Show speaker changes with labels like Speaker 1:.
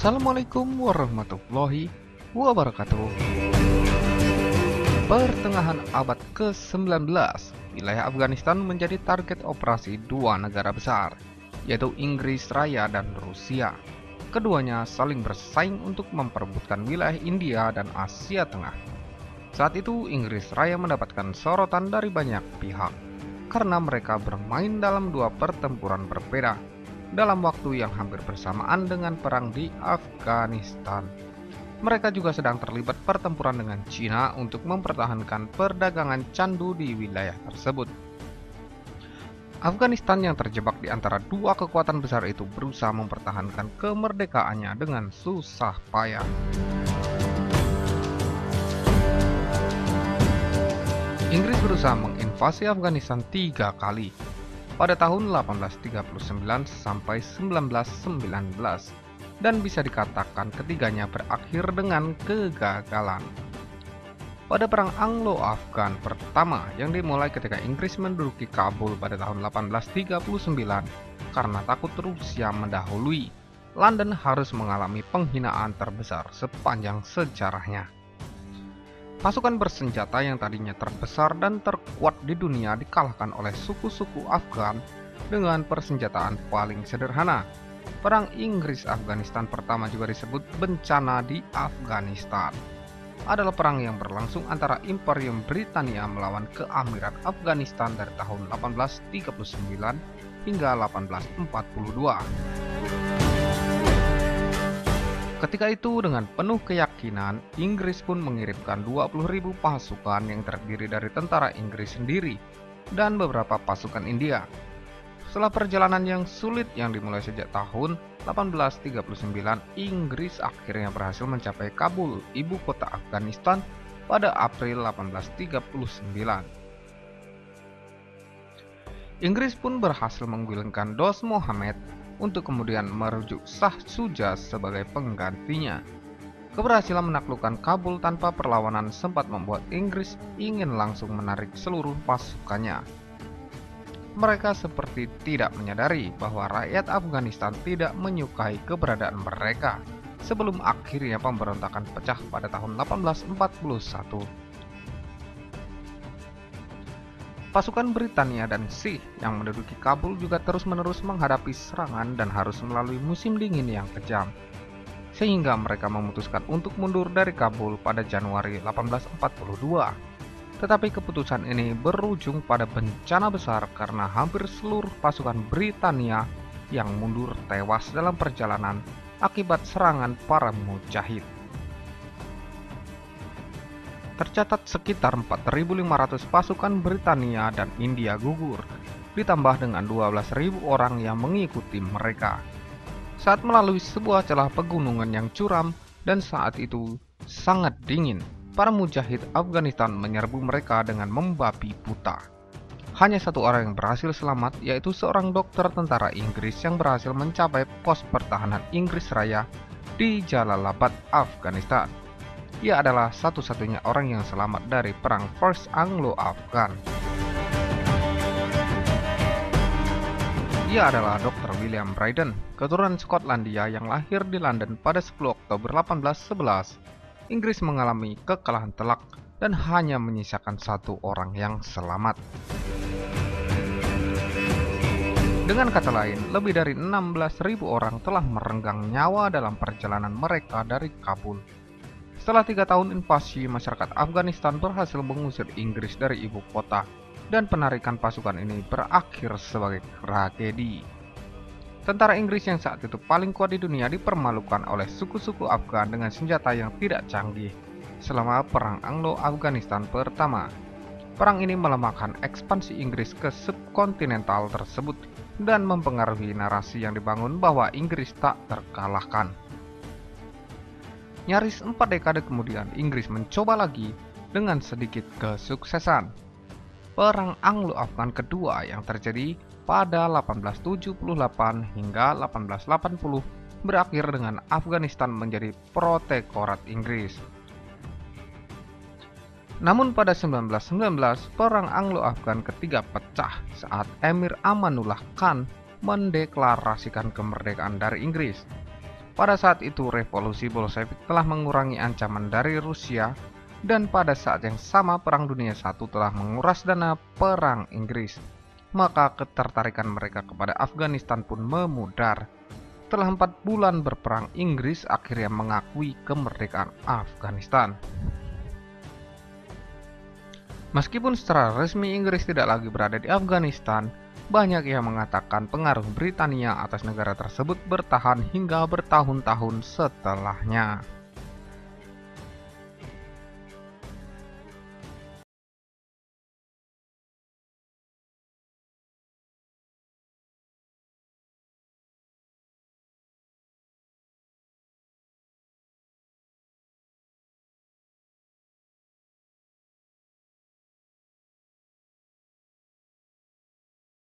Speaker 1: Assalamualaikum warahmatullahi wabarakatuh. Pertengahan abad ke-19, wilayah Afghanistan menjadi target operasi dua negara besar, yaitu Inggris Raya dan Rusia. Keduanya saling bersaing untuk memperebutkan wilayah India dan Asia Tengah. Saat itu Inggris Raya mendapatkan sorotan dari banyak pihak karena mereka bermain dalam dua pertempuran berbeda dalam waktu yang hampir bersamaan dengan perang di Afghanistan. Mereka juga sedang terlibat pertempuran dengan Cina untuk mempertahankan perdagangan candu di wilayah tersebut. Afghanistan yang terjebak di antara dua kekuatan besar itu berusaha mempertahankan kemerdekaannya dengan susah payah. Inggris berusaha menginvasi Afghanistan 3 kali, pada tahun 1839 sampai 1919, dan bisa dikatakan ketiganya berakhir dengan kegagalan. Pada Perang Anglo-Afgan pertama yang dimulai ketika Inggris menduduki Kabul pada tahun 1839, karena takut Rusia mendahului, London harus mengalami penghinaan terbesar sepanjang sejarahnya. Pasukan bersenjata yang tadinya terbesar dan terkuat di dunia dikalahkan oleh suku-suku Afgan dengan persenjataan paling sederhana. Perang Inggris-Afghanistan pertama juga disebut bencana di Afghanistan. Adalah perang yang berlangsung antara Imperium Britania melawan Keamiran Afghanistan dari tahun 1839 hingga 1842. Ketika itu, dengan penuh keyakinan, Inggris pun mengirimkan 20.000 pasukan yang terdiri dari tentara Inggris sendiri dan beberapa pasukan India. Setelah perjalanan yang sulit yang dimulai sejak tahun 1839, Inggris akhirnya berhasil mencapai Kabul, ibu kota Afghanistan, pada April 1839. Inggris pun berhasil menggulingkan Dost Mohammed untuk kemudian merujuk Shah Shuja sebagai penggantinya. Keberhasilan menaklukkan Kabul tanpa perlawanan sempat membuat Inggris ingin langsung menarik seluruh pasukannya. Mereka seperti tidak menyadari bahwa rakyat Afghanistan tidak menyukai keberadaan mereka sebelum akhirnya pemberontakan pecah pada tahun 1841. Pasukan Britania dan Sikh yang menduduki Kabul juga terus-menerus menghadapi serangan dan harus melalui musim dingin yang kejam, sehingga mereka memutuskan untuk mundur dari Kabul pada Januari 1842. Tetapi keputusan ini berujung pada bencana besar karena hampir seluruh pasukan Britania yang mundur tewas dalam perjalanan akibat serangan para mujahid. Tercatat sekitar 4.500 pasukan Britania dan India gugur, ditambah dengan 12.000 orang yang mengikuti mereka. Saat melalui sebuah celah pegunungan yang curam dan saat itu sangat dingin, para mujahid Afghanistan menyerbu mereka dengan membabi buta. Hanya satu orang yang berhasil selamat, yaitu seorang dokter tentara Inggris yang berhasil mencapai pos pertahanan Inggris Raya di Jalalabad, Afghanistan. Ia adalah satu-satunya orang yang selamat dari perang First Anglo-Afghan. Ia adalah Dr. William Brydon, keturunan Skotlandia yang lahir di London pada 10 Oktober 1811. Inggris mengalami kekalahan telak dan hanya menyisakan satu orang yang selamat. Dengan kata lain, lebih dari 16.000 orang telah merenggang nyawa dalam perjalanan mereka dari Kabul. Setelah 3 tahun invasi, masyarakat Afghanistan berhasil mengusir Inggris dari ibu kota, dan penarikan pasukan ini berakhir sebagai tragedi. Tentara Inggris yang saat itu paling kuat di dunia dipermalukan oleh suku-suku Afgan dengan senjata yang tidak canggih selama Perang Anglo-Afghanistan pertama. Perang ini melemahkan ekspansi Inggris ke subkontinental tersebut dan mempengaruhi narasi yang dibangun bahwa Inggris tak terkalahkan. Nyaris 4 dekade kemudian, Inggris mencoba lagi dengan sedikit kesuksesan. Perang Anglo-Afgan kedua yang terjadi pada 1878 hingga 1880 berakhir dengan Afghanistan menjadi protektorat Inggris. Namun pada 1919, Perang Anglo-Afgan ketiga pecah saat Emir Amanullah Khan mendeklarasikan kemerdekaan dari Inggris. Pada saat itu revolusi Bolshevik telah mengurangi ancaman dari Rusia, dan pada saat yang sama Perang Dunia I telah menguras dana Perang Inggris. Maka ketertarikan mereka kepada Afghanistan pun memudar. Setelah 4 bulan berperang, Inggris akhirnya mengakui kemerdekaan Afghanistan. Meskipun secara resmi Inggris tidak lagi berada di Afghanistan, banyak yang mengatakan pengaruh Britania atas negara tersebut bertahan hingga bertahun-tahun setelahnya.